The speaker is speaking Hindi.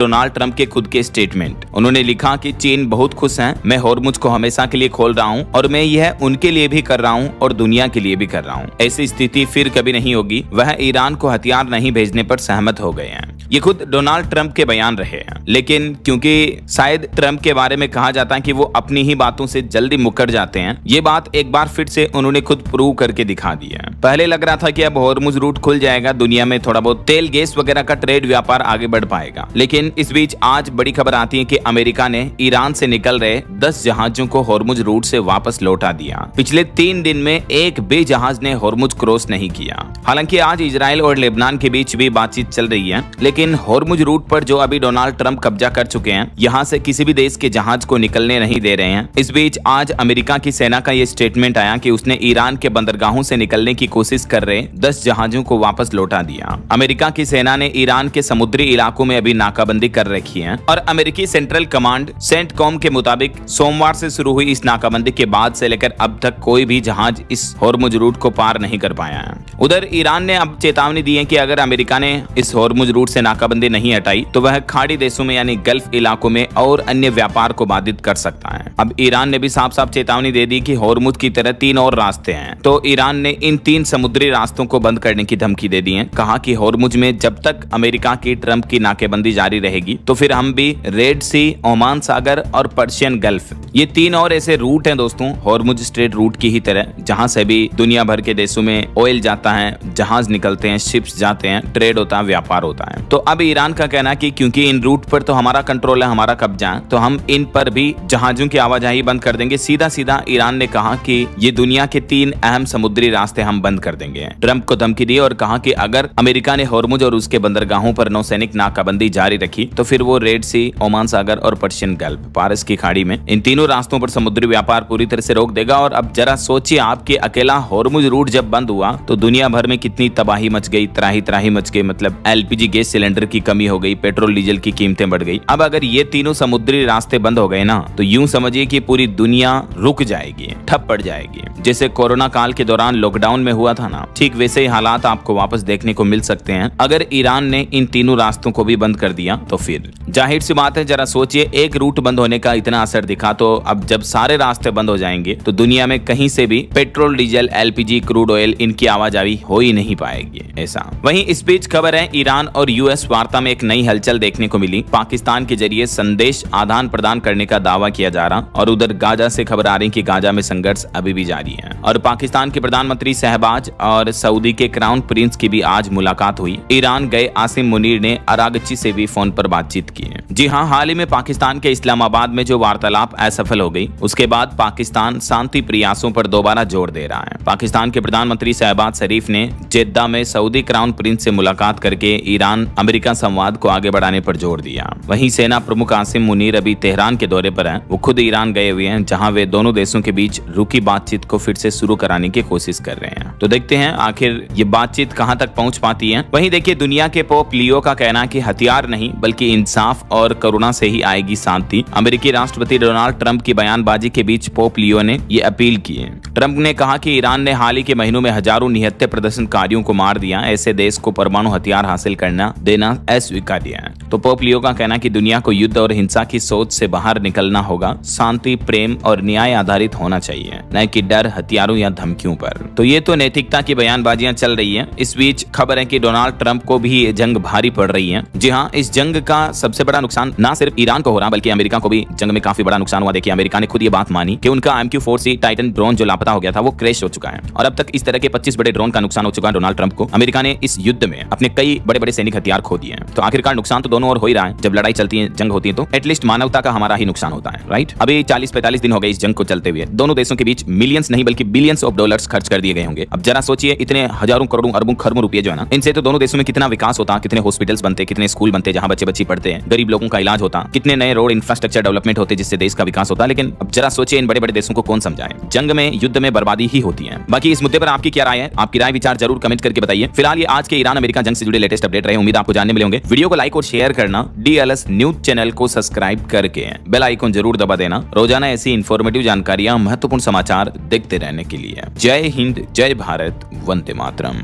डोनाल्ड ट्रंप के खुद के स्टेटमेंट। उन्होंने लिखा कि चीन बहुत खुश हैं, मैं हॉर्मुज को हमेशा के लिए खोल रहा हूं और मैं यह उनके लिए भी कर रहा हूं और दुनिया के लिए भी कर रहा हूं। ऐसी स्थिति फिर कभी नहीं होगी। वह ईरान को हथियार नहीं भेजने पर सहमत हो गए हैं। ये खुद डोनाल्ड ट्रंप के बयान रहे हैं, लेकिन क्योंकि शायद ट्रंप के बारे में कहा जाता है कि वो अपनी ही बातों से जल्दी मुकर जाते हैं, ये बात एक बार फिर से उन्होंने खुद प्रूव करके दिखा दिया है। पहले लग रहा था कि अब हॉर्मुज रूट खुल जाएगा, दुनिया में थोड़ा बहुत तेल गैस वगैरह का ट्रेड व्यापार आगे बढ़ पाएगा, लेकिन इस बीच आज बड़ी खबर आती है कि अमेरिका ने ईरान से निकल रहे 10 जहाजों को हॉर्मुज रूट से वापस लौटा दिया। पिछले 3 दिन में एक भी जहाज ने हॉर्मुज क्रॉस नहीं किया। हालांकि आज इजराइल और लेबनान के बीच भी बातचीत चल रही है, लेकिन हॉर्मुज रूट पर जो अभी डोनाल्ड ट्रंप कब्जा कर चुके हैं, यहाँ से किसी भी देश के जहाज को निकलने नहीं दे रहे हैं। इस बीच आज अमेरिका की सेना का ये स्टेटमेंट आया कि उसने ईरान के बंदरगाहों से निकलने की कोशिश कर रहे 10 जहाजों को वापस लौटा दिया। अमेरिका की सेना ने ईरान के समुद्री इलाकों में अभी नाकाबंदी कर रखी है और अमेरिकी सेंट्रल कमांड सेंटकॉम के मुताबिक सोमवार से शुरू हुई इस नाकाबंदी के बाद से लेकर अब तक कोई भी जहाज इस हॉर्मुज रूट को पार नहीं कर पाया है। उधर ईरान ने अब चेतावनी दी है कि अगर अमेरिका ने इस हॉर्मुज रूट से नाकाबंदी नहीं हटाई तो वह खाड़ी देशों में यानी गल्फ इलाकों में और अन्य व्यापार को बाधित कर सकता है। अब ईरान ने भी साफ साफ चेतावनी दे दी कि हॉर्मुज की तरह 3 और रास्ते हैं, तो ईरान ने इन 3 समुद्री रास्तों को बंद करने की धमकी दे दी है। कहा कि हॉर्मुज में जब तक अमेरिका की ट्रंप की नाकेबंदी जारी रहेगी तो फिर हम भी रेड सी, ओमान सागर और पर्शियन गल्फ, ये 3 और ऐसे रूट हैं दोस्तों हॉर्मुज स्ट्रेट रूट की ही तरह, जहां से भी दुनिया भर के देशों में ऑयल जाता है, जहाज निकलते हैं, शिप्स जाते हैं, ट्रेड होता है, व्यापार होता है। तो अब ईरान का कहना कि क्योंकि इन रूट पर तो हमारा कंट्रोल है, हमारा कब्जा है, तो हम इन पर भी जहाजों की आवाजाही बंद कर देंगे। सीधा सीधा ईरान ने कहा कि ये दुनिया के 3 अहम समुद्री रास्ते हम बंद कर देंगे। ट्रंप को धमकी दी और कहा कि अगर अमेरिका ने हॉर्मुज और उसके बंदरगाहों पर नौसैनिक नाकाबंदी जारी रखी तो फिर वो रेड सी, ओमान सागर और पर्शियन गल्फ, पारस की खाड़ी में इन तीनों रास्तों पर समुद्री व्यापार पूरी तरह से रोक देगा। और अब जरा सोचिए आप कि अकेला हॉर्मुज रूट जब बंद हुआ तो दुनिया भर में कितनी तबाही मच गई, त्राही मच गई। मतलब एलपीजी गैस सिलेंडर की कमी हो गई, पेट्रोल डीजल की कीमतें बढ़ गई। अब अगर ये तीनों समुद्री रास्ते बंद हो गए ना तो यूं समझिए कि पूरी दुनिया रुक जाएगी, ठप पड़ जाएगी। जैसे कोरोना काल के दौरान लॉकडाउन में हुआ था ना, ठीक वैसे ही हालात आपको वापस देखने को मिल सकते हैं अगर ईरान ने इन तीनों रास्तों को भी बंद कर दिया तो फिर जाहिर सी बात है, जरा सोचिए एक रूट बंद होने का इतना असर दिखा, तो अब जब सारे रास्ते बंद हो जाएंगे तो दुनिया में कहीं से भी petrol, diesel, LPG, crude oil इनकी आवाजाही हो ही नहीं पाएगी। ऐसा वहीं इस बीच खबर है ईरान और यूएस वार्ता में एक नई हलचल देखने को मिली। पाकिस्तान के जरिए संदेश आदान प्रदान करने का दावा किया जा रहा और उधर गाजा से खबर आ रही कि गाजा में संघर्ष अभी भी जारी है। और पाकिस्तान के प्रधानमंत्री शहबाज और सऊदी के क्राउन प्रिंस की भी आज मुलाकात हुई। ईरान गए आसिम मुनीर ने अरागची से भी फोन पर बातचीत की है। जी हाँ, हाल ही में पाकिस्तान के इस्लामाबाद में जो वार्तालाप असफल हो गई, उसके बाद पाकिस्तान शांति प्रयासों पर दोबारा जोर दे रहा है। पाकिस्तान के प्रधानमंत्री शहबाज शरीफ ने जेद्दा में सऊदी क्राउन प्रिंस से मुलाकात करके ईरान अमेरिका संवाद को आगे बढ़ाने पर जोर दिया। वहीं सेना प्रमुख आसिम मुनीर अभी तेहरान के दौरे पर हैं। वो खुद ईरान गए हुए हैं, जहां वे दोनों देशों के बीच रुकी बातचीत को फिर से शुरू कराने की कोशिश कर रहे हैं। तो देखते हैं आखिर ये बातचीत कहां तक पहुंच पाती है। वहीं देखिए, दुनिया के पोप लियो का कहना है कि हथियार नहीं बल्कि इंसाफ और करुणा से ही आएगी शांति। अमेरिकी राष्ट्रपति डोनाल्ड ट्रंप की बयानबाजी के बीच पोप लियो ने ये अपील की है। ट्रंप ने कहा कि ईरान ने हाल ही के महीनों में हजारों निहत्थे प्रदर्शनकारियों को मार दिया। ऐसे देश को परमाणु हथियार हासिल करना देना अस्वीकार्य है। तो पोप लियो का कहना कि दुनिया को युद्ध और हिंसा की सोच से बाहर निकलना होगा। शांति, प्रेम और न्याय आधारित होना चाहिए, न कि डर, हथियारों या धमकियों पर। तो ये तो नैतिकता की बयानबाजियां चल रही है। इस बीच खबर है कि डोनाल्ड ट्रंप को भी ये जंग भारी पड़ रही है। जी हाँ, इस जंग का सबसे बड़ा नुकसान ना सिर्फ ईरान को हो रहा बल्कि अमेरिका को भी जंग में काफी बड़ा नुकसान हुआ। देखिए, अमेरिका ने खुद ये बात मानी कि उनका MQ-4C टाइटन ड्रोन जो लापता हो गया था वो क्रैश हो चुका है और अब तक इस तरह के 25 बड़े ड्रोन का नुकसान हो चुका है डोनाल्ड ट्रंप को। अमेरिका ने इस युद्ध में अपने कई बड़े बड़े सैनिक हथियार खो दिए हैं। तो आखिरकार नुकसान तो दोनों ओर हो ही रहा है। जब लड़ाई चलती है, जंग होती है, तो एटलीस्ट मानवता का हमारा ही नुकसान होता है, राइट। अभी 40-45 दिन हो गए इस जंग को चलते हुए। दोनों देशों के बीच मिलियंस नहीं बल्कि बिलियंस ऑफ डॉलर्स खर्च कर दिए गए होंगे। अब जरा सोचिए, इतने हजारों करोड़ों अरबों खरबों रुपए जो है ना, इनसे तो दोनों देशों में कितना विकास होता, कितने हॉस्पिटल्स बनते, कितने स्कूल बनते जहां बच्चे बच्ची पढ़ते हैं, गरीब लोगों का इलाज होता, कितने नए रोड इंफ्रास्ट्रक्चर डेवलपमेंट होते जिससे देश का विकास होता। लेकिन अब जरा सोचिए, इन बड़े बड़े देशों को कौन समझाए। जंग में, युद्ध में बर्बादी ही होती है। बाकी इस मुद्दे पर आपकी क्या राय है? आपकी राय विचार जरूर कमेंट करके बताइए। फिलहाल ये आज के ईरान अमेरिका जंग से जुड़े लेटेस्ट अपडेट रहे। उम्मीद आपको जानने मिले होंगे। वीडियो को लाइक और शेयर करना, DLS न्यूज चैनल को सब्सक्राइब करके बेल आइकन जरूर दबा देना। रोजाना ऐसी इंफॉर्मेटिव जानकारियां, महत्वपूर्ण समाचार देखते रहने के लिए। जय हिंद, जय भारत, वंदे मातरम।